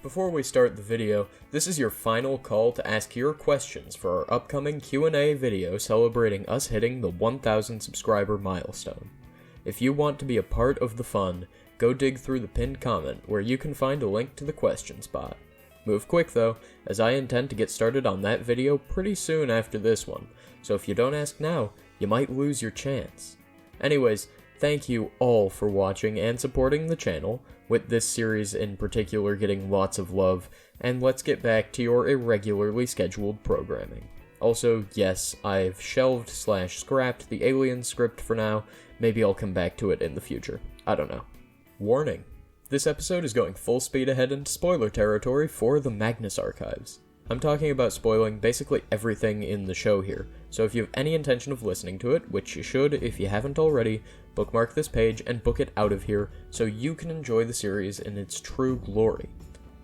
Before we start the video, this is your final call to ask your questions for our upcoming Q&A video celebrating us hitting the 1,000 subscriber milestone. If you want to be a part of the fun, go dig through the pinned comment where you can find a link to the questions bot. Move quick though, as I intend to get started on that video pretty soon after this one, so if you don't ask now, you might lose your chance. Anyways, thank you all for watching and supporting the channel, with this series in particular getting lots of love, and let's get back to your irregularly scheduled programming. Also, yes, I've shelved/scrapped the Alien script for now, maybe I'll come back to it in the future, I don't know. Warning. This episode is going full speed ahead into spoiler territory for the Magnus archives. I'm talking about spoiling basically everything in the show here, so if you have any intention of listening to it, which you should if you haven't already, bookmark this page and book it out of here so you can enjoy the series in its true glory.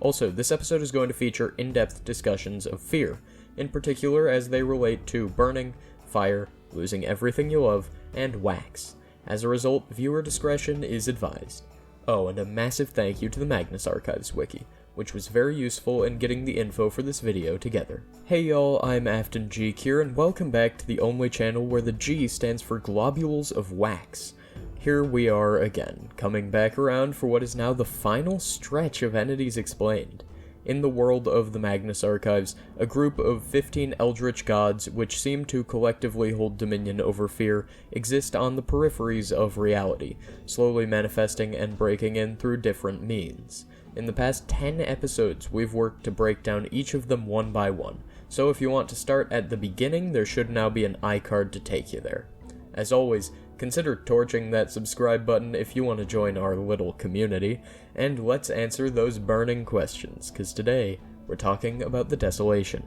Also, this episode is going to feature in-depth discussions of fear, in particular as they relate to burning, fire, losing everything you love, and wax. As a result, viewer discretion is advised. Oh, and a massive thank you to the Magnus Archives wiki, which was very useful in getting the info for this video together. Hey y'all, I'm Afton G here, and welcome back to the only channel where the G stands for globules of wax. Here we are again, coming back around for what is now the final stretch of Entities Explained. In the world of the Magnus Archives, a group of 15 eldritch gods which seem to collectively hold dominion over fear exist on the peripheries of reality, slowly manifesting and breaking in through different means. In the past 10 episodes, we've worked to break down each of them one by one, so if you want to start at the beginning, there should now be an iCard to take you there. As always, consider torching that subscribe button if you want to join our little community, and let's answer those burning questions, cause today, we're talking about the Desolation.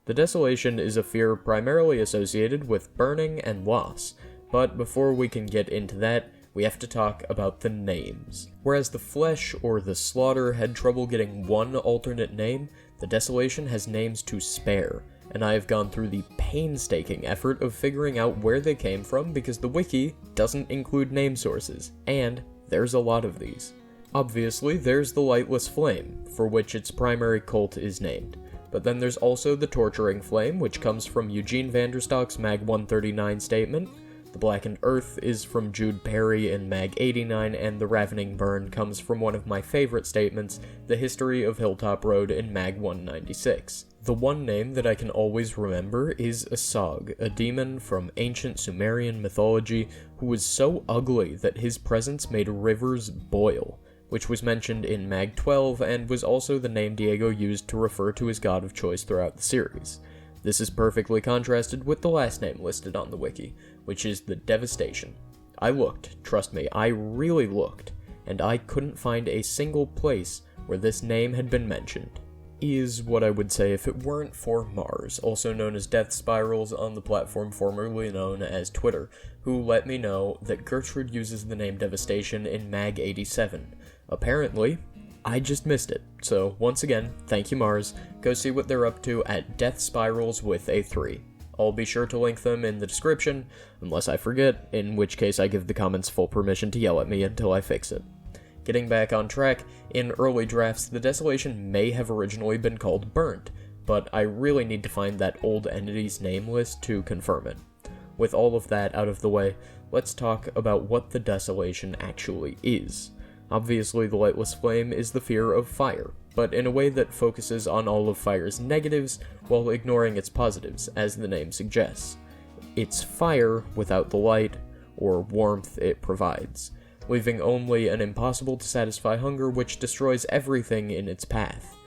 The Desolation is a fear primarily associated with burning and loss, but before we can get into that, we have to talk about the names. Whereas the Flesh or the Slaughter had trouble getting one alternate name, the Desolation has names to spare, and I have gone through the painstaking effort of figuring out where they came from because the wiki doesn't include name sources, and there's a lot of these. Obviously, there's the Lightless Flame, for which its primary cult is named, but then there's also the Torturing Flame, which comes from Eugene Vanderstock's Mag 139 statement. The Blackened Earth is from Jude Perry in Mag 89, and the Ravening Burn comes from one of my favorite statements, The History of Hilltop Road in Mag 196. The one name that I can always remember is Asog, a demon from ancient Sumerian mythology who was so ugly that his presence made rivers boil, which was mentioned in Mag 12 and was also the name Diego used to refer to his god of choice throughout the series. This is perfectly contrasted with the last name listed on the wiki, which is the Devastation. I looked, trust me, I really looked, and I couldn't find a single place where this name had been mentioned. Is what I would say if it weren't for Mars, also known as Death Spirals on the platform formerly known as Twitter, who let me know that Gertrude uses the name Devastation in Mag 87. Apparently, I just missed it, so once again, thank you Mars, go see what they're up to at Death Spirals with a 3. I'll be sure to link them in the description, unless I forget, in which case I give the comments full permission to yell at me until I fix it. Getting back on track, in early drafts, the Desolation may have originally been called Burnt, but I really need to find that old entity's name list to confirm it. With all of that out of the way, let's talk about what the Desolation actually is. Obviously, the Lightless Flame is the fear of fire, but in a way that focuses on all of fire's negatives while ignoring its positives, as the name suggests. It's fire without the light, or warmth it provides, leaving only an impossible-to-satisfy hunger which destroys everything in its path.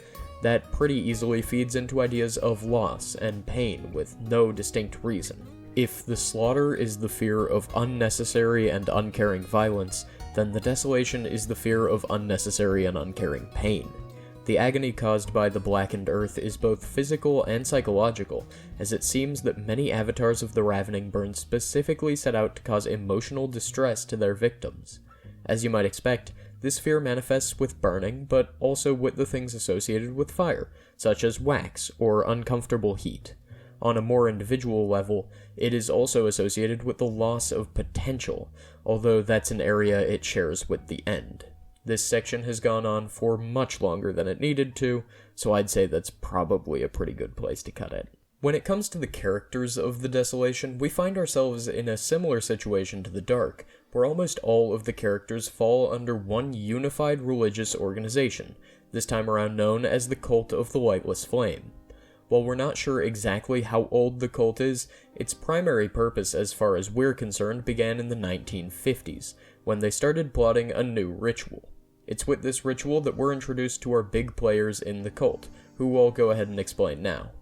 That pretty easily feeds into ideas of loss and pain with no distinct reason. If the Slaughter is the fear of unnecessary and uncaring violence, then the Desolation is the fear of unnecessary and uncaring pain. The agony caused by the Blackened Earth is both physical and psychological, as it seems that many avatars of the Ravening Burn specifically set out to cause emotional distress to their victims. As you might expect, this fear manifests with burning, but also with the things associated with fire, such as wax or uncomfortable heat. On a more individual level, it is also associated with the loss of potential, although that's an area it shares with the end. This section has gone on for much longer than it needed to, so I'd say that's probably a pretty good place to cut it. When it comes to the characters of the Desolation, we find ourselves in a similar situation to the Dark, where almost all of the characters fall under one unified religious organization, this time around known as the Cult of the Lightless Flame. While we're not sure exactly how old the cult is, its primary purpose as far as we're concerned began in the 1950s, when they started plotting a new ritual. It's with this ritual that we're introduced to our big players in the cult, who I'll go ahead and explain now.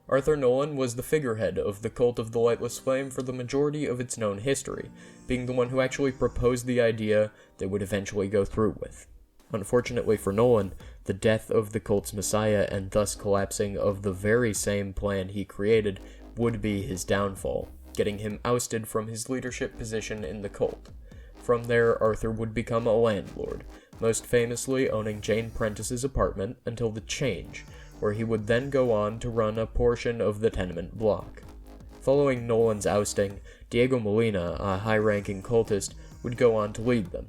Arthur Nolan was the figurehead of the Cult of the Lightless Flame for the majority of its known history, being the one who actually proposed the idea they would eventually go through with. Unfortunately for Nolan, the death of the cult's messiah and thus collapsing of the very same plan he created would be his downfall, getting him ousted from his leadership position in the cult. From there, Arthur would become a landlord, most famously owning Jane Prentice's apartment until the Change, where he would then go on to run a portion of the tenement block. Following Nolan's ousting, Diego Molina, a high-ranking cultist, would go on to lead them.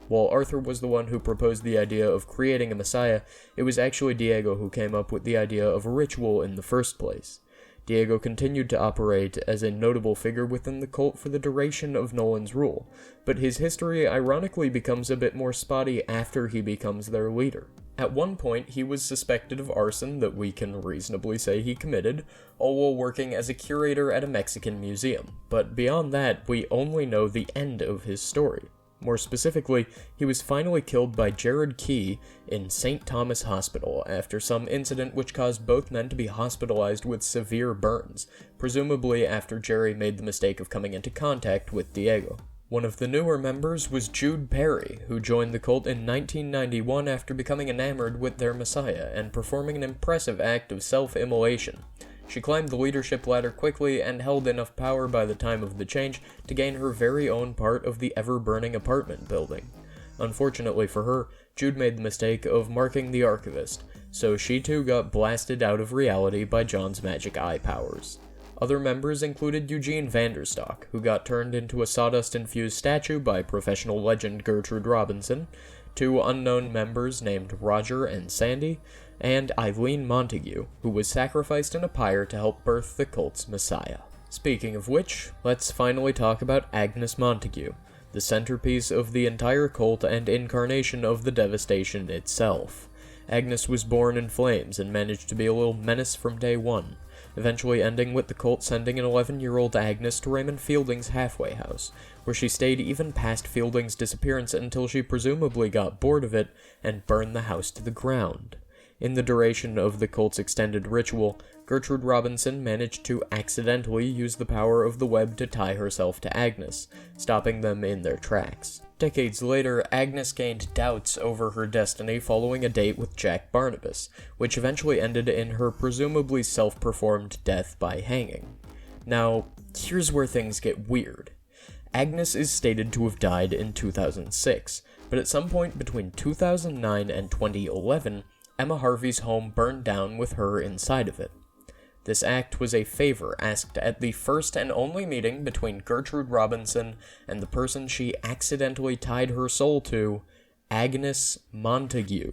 While Arthur was the one who proposed the idea of creating a messiah, it was actually Diego who came up with the idea of a ritual in the first place. Diego continued to operate as a notable figure within the cult for the duration of Nolan's rule, but his history ironically becomes a bit more spotty after he becomes their leader. At one point, he was suspected of arson that we can reasonably say he committed, all while working as a curator at a Mexican museum, but beyond that, we only know the end of his story. More specifically, he was finally killed by Jared Key in St. Thomas Hospital after some incident which caused both men to be hospitalized with severe burns, presumably after Jerry made the mistake of coming into contact with Diego. One of the newer members was Jude Perry, who joined the cult in 1991 after becoming enamored with their messiah and performing an impressive act of self-immolation. She climbed the leadership ladder quickly and held enough power by the time of the Change to gain her very own part of the ever-burning apartment building. Unfortunately for her, Jude made the mistake of marking the archivist, so she too got blasted out of reality by John's magic eye powers. Other members included Eugene Vanderstock, who got turned into a sawdust-infused statue by professional legend Gertrude Robinson, two unknown members named Roger and Sandy, and Eileen Montague, who was sacrificed in a pyre to help birth the cult's messiah. Speaking of which, let's finally talk about Agnes Montague, the centerpiece of the entire cult and incarnation of the devastation itself. Agnes was born in flames and managed to be a little menace from day one, eventually ending with the cult sending an 11-year-old Agnes to Raymond Fielding's halfway house, where she stayed even past Fielding's disappearance until she presumably got bored of it and burned the house to the ground. In the duration of the cult's extended ritual, Gertrude Robinson managed to accidentally use the power of the web to tie herself to Agnes, stopping them in their tracks. Decades later, Agnes gained doubts over her destiny following a date with Jack Barnabas, which eventually ended in her presumably self-performed death by hanging. Now, here's where things get weird. Agnes is stated to have died in 2006, but at some point between 2009 and 2011, Emma Harvey's home burned down with her inside of it. This act was a favor asked at the first and only meeting between Gertrude Robinson and the person she accidentally tied her soul to, Agnes Montague.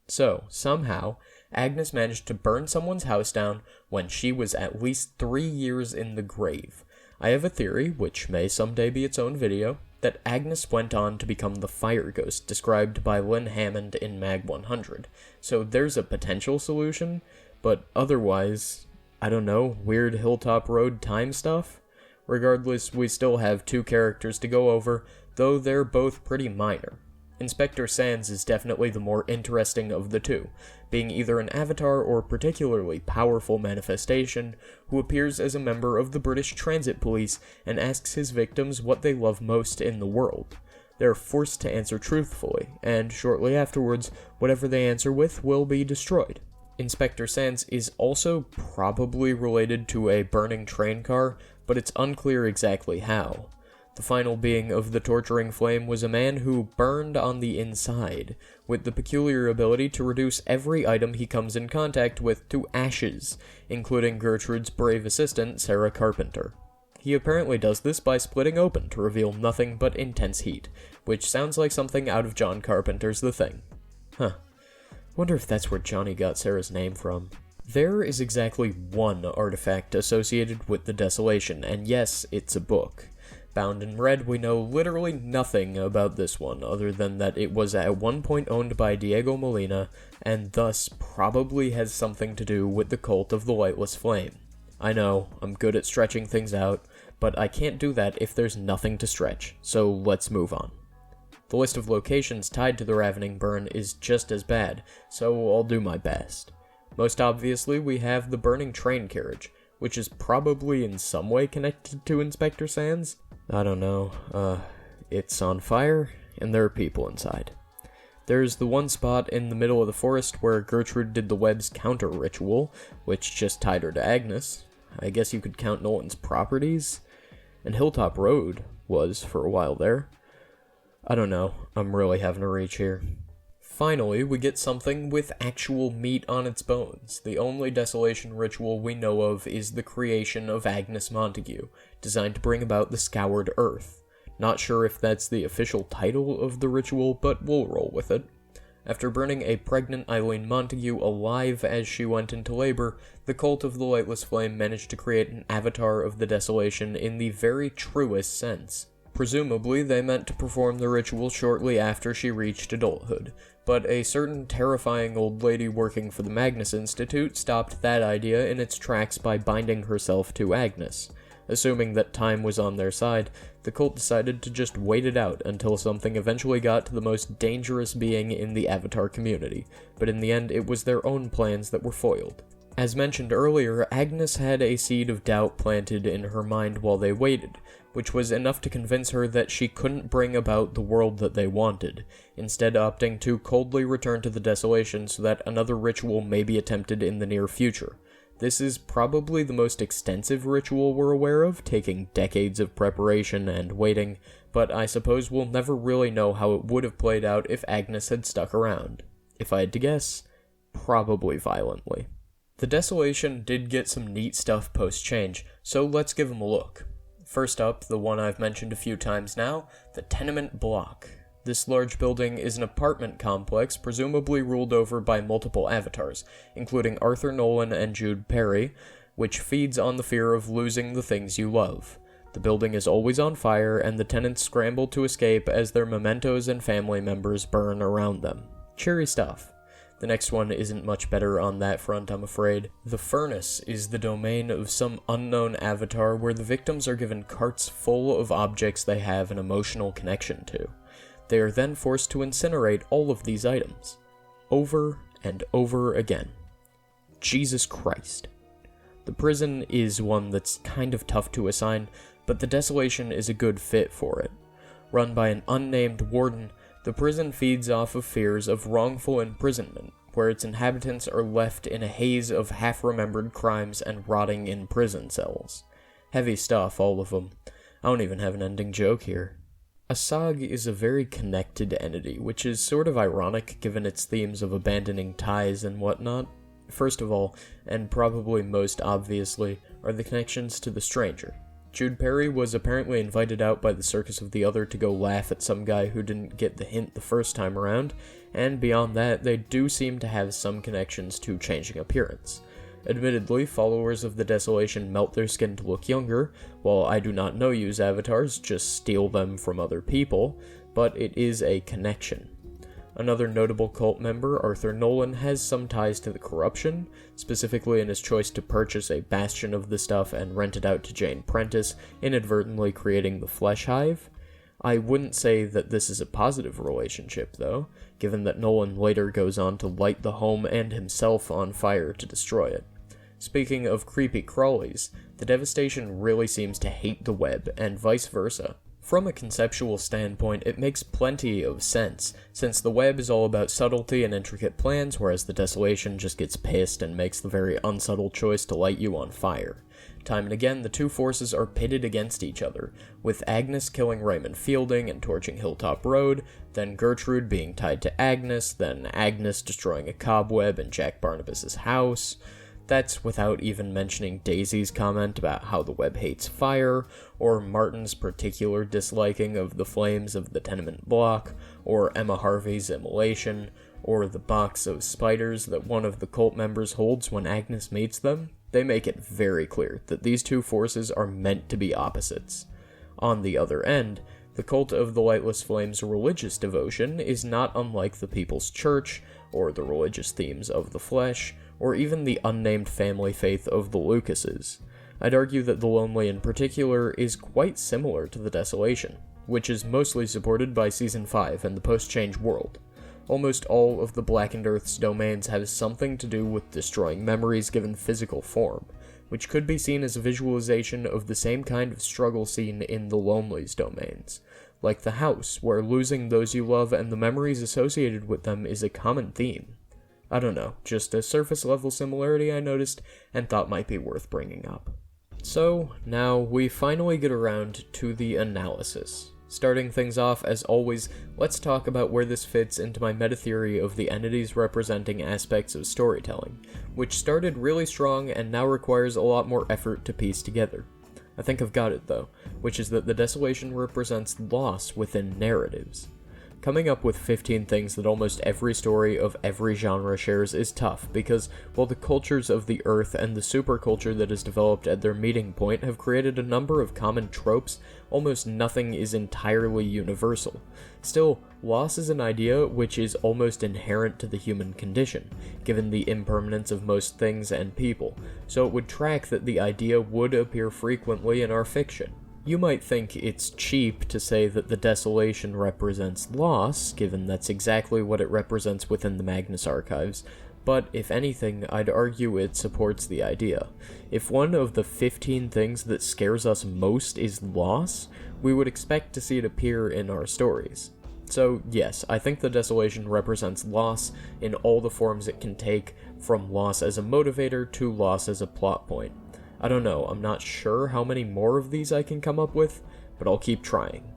So, somehow, Agnes managed to burn someone's house down when she was at least 3 years in the grave. I have a theory, which may someday be its own video, that Agnes went on to become the fire ghost described by Lynn Hammond in Mag 100. So there's a potential solution, but otherwise, I don't know, weird Hilltop Road time stuff? Regardless, we still have two characters to go over, though they're both pretty minor. Inspector Sands is definitely the more interesting of the two, being either an avatar or particularly powerful manifestation who appears as a member of the British Transit Police and asks his victims what they love most in the world. They're forced to answer truthfully, and shortly afterwards, whatever they answer with will be destroyed. Inspector Sands is also probably related to a burning train car, but it's unclear exactly how. The final being of the torturing flame was a man who burned on the inside, with the peculiar ability to reduce every item he comes in contact with to ashes, including Gertrude's brave assistant, Sarah Carpenter. He apparently does this by splitting open to reveal nothing but intense heat, which sounds like something out of John Carpenter's The Thing. Huh. Wonder if that's where Johnny got Sarah's name from. There is exactly one artifact associated with the Desolation, and yes, it's a book. Bound in red, we know literally nothing about this one, other than that it was at one point owned by Diego Molina, and thus probably has something to do with the cult of the Lightless Flame. I know, I'm good at stretching things out, but I can't do that if there's nothing to stretch, so let's move on. The list of locations tied to the Ravening Burn is just as bad, so I'll do my best. Most obviously, we have the burning train carriage, which is probably in some way connected to Inspector Sands. I don't know, it's on fire, and there are people inside. There's the one spot in the middle of the forest where Gertrude did the web's counter ritual, which just tied her to Agnes. I guess you could count Nolan's properties. And Hilltop Road was for a while there. I don't know, I'm really having a reach here. Finally, we get something with actual meat on its bones. The only Desolation ritual we know of is the creation of Agnes Montague, designed to bring about the Scoured Earth. Not sure if that's the official title of the ritual, but we'll roll with it. After burning a pregnant Eileen Montague alive as she went into labor, the cult of the Lightless Flame managed to create an avatar of the Desolation in the very truest sense. Presumably, they meant to perform the ritual shortly after she reached adulthood, but a certain terrifying old lady working for the Magnus Institute stopped that idea in its tracks by binding herself to Agnes. Assuming that time was on their side, the cult decided to just wait it out until something eventually got to the most dangerous being in the Avatar community, but in the end it was their own plans that were foiled. As mentioned earlier, Agnes had a seed of doubt planted in her mind while they waited, which was enough to convince her that she couldn't bring about the world that they wanted, instead opting to coldly return to the Desolation so that another ritual may be attempted in the near future. This is probably the most extensive ritual we're aware of, taking decades of preparation and waiting, but I suppose we'll never really know how it would have played out if Agnes had stuck around. If I had to guess, probably violently. The Desolation did get some neat stuff post-change, so let's give them a look. First up, the one I've mentioned a few times now, the tenement block. This large building is an apartment complex presumably ruled over by multiple avatars, including Arthur Nolan and Jude Perry, which feeds on the fear of losing the things you love. The building is always on fire, and the tenants scramble to escape as their mementos and family members burn around them. Cheery stuff. The next one isn't much better on that front, I'm afraid. The furnace is the domain of some unknown avatar where the victims are given carts full of objects they have an emotional connection to. They are then forced to incinerate all of these items, over and over again. Jesus Christ. The prison is one that's kind of tough to assign, but the Desolation is a good fit for it. Run by an unnamed warden, the prison feeds off of fears of wrongful imprisonment, where its inhabitants are left in a haze of half-remembered crimes and rotting in prison cells. Heavy stuff, all of them. I don't even have an ending joke here. Asag is a very connected entity, which is sort of ironic given its themes of abandoning ties and whatnot. First of all, and probably most obviously, are the connections to the stranger. Jude Perry was apparently invited out by the Circus of the Other to go laugh at some guy who didn't get the hint the first time around, and beyond that, they do seem to have some connections to changing appearance. Admittedly, followers of the Desolation melt their skin to look younger, while I do not know use avatars, just steal them from other people, but it is a connection. Another notable cult member, Arthur Nolan, has some ties to the corruption, specifically in his choice to purchase a bastion of the stuff and rent it out to Jane Prentice, inadvertently creating the Flesh Hive. I wouldn't say that this is a positive relationship, though, given that Nolan later goes on to light the home and himself on fire to destroy it. Speaking of creepy crawlies, the Devastation really seems to hate the web, and vice versa. From a conceptual standpoint, it makes plenty of sense, since the web is all about subtlety and intricate plans, whereas the Desolation just gets pissed and makes the very unsubtle choice to light you on fire. time and again the two forces are pitted against each other, with Agnes killing Raymond Fielding and torching Hilltop Road, then Gertrude being tied to Agnes, then Agnes destroying a cobweb in Jack Barnabas's house. That's without even mentioning Daisy's comment about how the web hates fire, or Martin's particular disliking of the flames of the tenement block, or Emma Harvey's immolation, or the box of spiders that one of the cult members holds when Agnes meets them. They make it very clear that these two forces are meant to be opposites. On the other end, the cult of the Lightless Flame's religious devotion is not unlike the People's Church, or the religious themes of the Flesh, or even the unnamed family faith of the Lucases. I'd argue that the Lonely in particular is quite similar to the Desolation, which is mostly supported by Season 5 and the post-change world. Almost all of the Blackened Earth's domains have something to do with destroying memories given physical form, which could be seen as a visualization of the same kind of struggle seen in the Lonely's domains, like the house, where losing those you love and the memories associated with them is a common theme. I don't know, just a surface level similarity I noticed and thought might be worth bringing up. So, now we finally get around to the analysis. Starting things off, as always, let's talk about where this fits into my meta-theory of the entities representing aspects of storytelling, which started really strong and now requires a lot more effort to piece together. I think I've got it though, which is that the Desolation represents loss within narratives. Coming up with 15 things that almost every story of every genre shares is tough, because while the cultures of the Earth and the superculture that has developed at their meeting point have created a number of common tropes, almost nothing is entirely universal. Still, loss is an idea which is almost inherent to the human condition, given the impermanence of most things and people, so it would track that the idea would appear frequently in our fiction. You might think it's cheap to say that the Desolation represents loss, given that's exactly what it represents within the Magnus archives, but if anything, I'd argue it supports the idea. If one of the 15 things that scares us most is loss, we would expect to see it appear in our stories. So yes, I think the Desolation represents loss in all the forms it can take, from loss as a motivator to loss as a plot point. I don't know, I'm not sure how many more of these I can come up with, but I'll keep trying.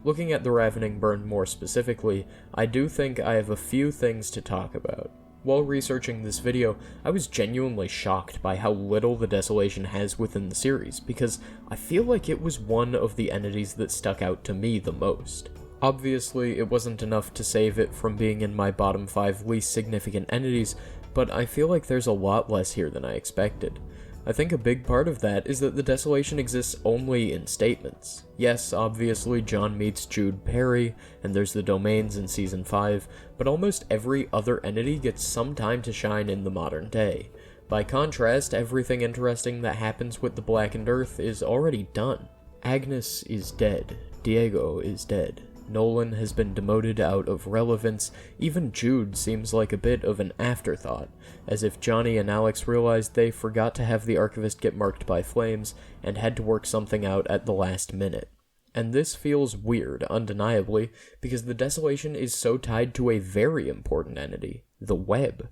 Looking at the Ravening Burn more specifically, I do think I have a few things to talk about. While researching this video, I was genuinely shocked by how little the Desolation has within the series, because I feel like it was one of the entities that stuck out to me the most. Obviously, it wasn't enough to save it from being in my bottom 5 least significant entities, but I feel like there's a lot less here than I expected. I think a big part of that is that the Desolation exists only in statements. Yes, obviously John meets Jude Perry, and there's the domains in Season 5, but almost every other entity gets some time to shine in the modern day. By contrast, everything interesting that happens with the Blackened Earth is already done. Agnes is dead. Diego is dead. Nolan has been demoted out of relevance. Even Jude seems like a bit of an afterthought, as if Johnny and Alex realized they forgot to have the Archivist get marked by flames and had to work something out at the last minute. And this feels weird, undeniably, because the Desolation is so tied to a very important entity, the Web.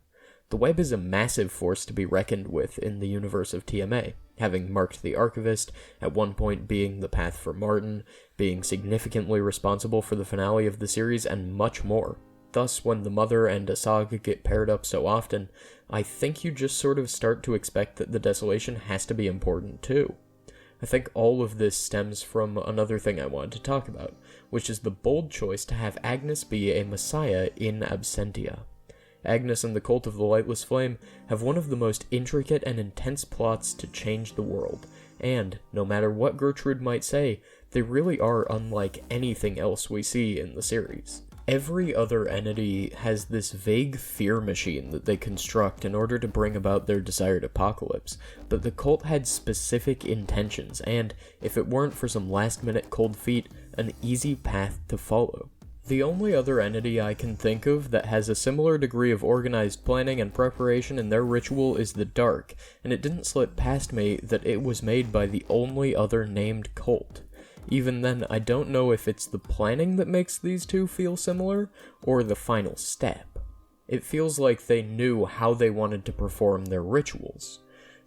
The Web is a massive force to be reckoned with in the universe of TMA, having marked the Archivist, at one point being the path for Martin, being significantly responsible for the finale of the series, and much more. Thus, when the Mother and Asaga get paired up so often, I think you just sort of start to expect that the Desolation has to be important too. I think all of this stems from another thing I wanted to talk about, which is the bold choice to have Agnes be a messiah in absentia. Agnes and the Cult of the Lightless Flame have one of the most intricate and intense plots to change the world, and, no matter what Gertrude might say, they really are unlike anything else we see in the series. Every other entity has this vague fear machine that they construct in order to bring about their desired apocalypse, but the cult had specific intentions and, if it weren't for some last-minute cold feet, an easy path to follow. The only other entity I can think of that has a similar degree of organized planning and preparation in their ritual is the Dark, and it didn't slip past me that it was made by the only other named cult. Even then, I don't know if it's the planning that makes these two feel similar, or the final step. It feels like they knew how they wanted to perform their rituals.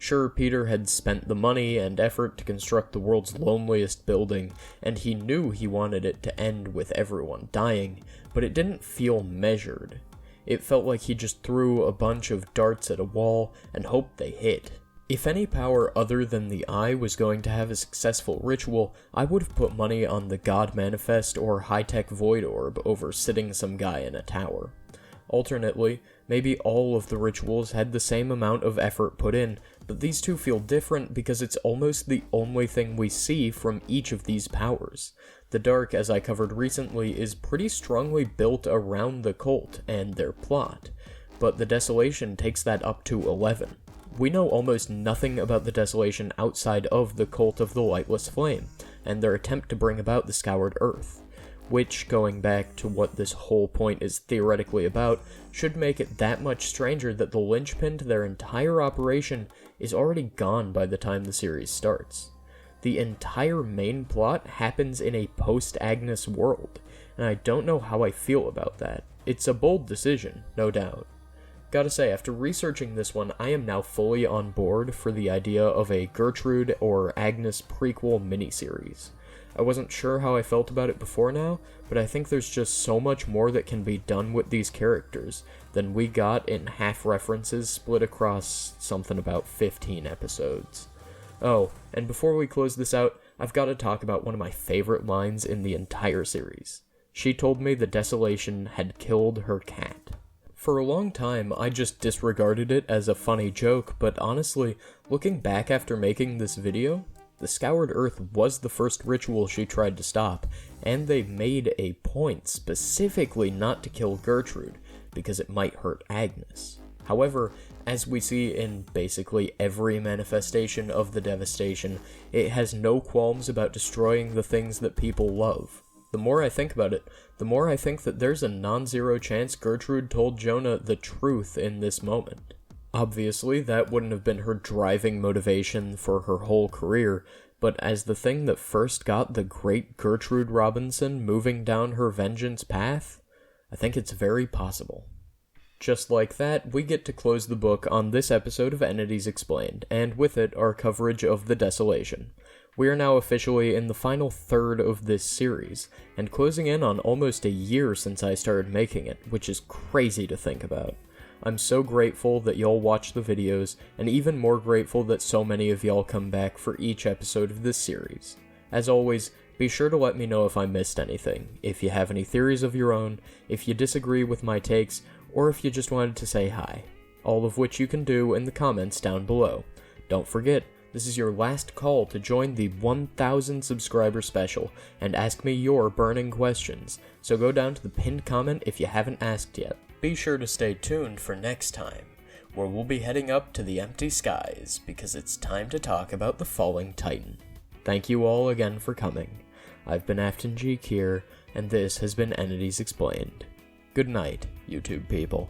Sure, Peter had spent the money and effort to construct the world's loneliest building, and he knew he wanted it to end with everyone dying, but it didn't feel measured. It felt like he just threw a bunch of darts at a wall and hoped they hit. If any power other than the Eye was going to have a successful ritual, I would have put money on the God Manifest or high-tech Void Orb over sitting some guy in a tower. Alternately, maybe all of the rituals had the same amount of effort put in, but these two feel different because it's almost the only thing we see from each of these powers. The Dark, as I covered recently, is pretty strongly built around the cult and their plot, but the Desolation takes that up to 11. We know almost nothing about the Desolation outside of the Cult of the Lightless Flame, and their attempt to bring about the Scoured Earth, which, going back to what this whole point is theoretically about, should make it that much stranger that the linchpin to their entire operation is already gone by the time the series starts. The entire main plot happens in a post-Agnes world, and I don't know how I feel about that. It's a bold decision, no doubt. Gotta say, after researching this one, I am now fully on board for the idea of a Gertrude or Agnes prequel miniseries. I wasn't sure how I felt about it before now, but I think there's just so much more that can be done with these characters than we got in half references split across something about 15 episodes. Oh, and before we close this out, I've got to talk about one of my favorite lines in the entire series. She told me the Desolation had killed her cat. For a long time, I just disregarded it as a funny joke, but honestly, looking back after making this video, the Scoured Earth was the first ritual she tried to stop, and they made a point specifically not to kill Gertrude, because it might hurt Agnes. However, as we see in basically every manifestation of the devastation, it has no qualms about destroying the things that people love. The more I think about it, the more I think that there's a non-zero chance Gertrude told Jonah the truth in this moment. Obviously, that wouldn't have been her driving motivation for her whole career, but as the thing that first got the great Gertrude Robinson moving down her vengeance path, I think it's very possible. Just like that, we get to close the book on this episode of Entities Explained, and with it, our coverage of the Desolation. We are now officially in the final third of this series, and closing in on almost a year since I started making it, which is crazy to think about. I'm so grateful that y'all watch the videos, and even more grateful that so many of y'all come back for each episode of this series. As always, be sure to let me know if I missed anything, if you have any theories of your own, if you disagree with my takes, or if you just wanted to say hi, all of which you can do in the comments down below. Don't forget, this is your last call to join the 1,000 subscriber special and ask me your burning questions, so go down to the pinned comment if you haven't asked yet. Be sure to stay tuned for next time, where we'll be heading up to the empty skies because it's time to talk about the falling Titan. Thank you all again for coming. I've been Afton G. Kier, and this has been Entities Explained. Good night, YouTube people.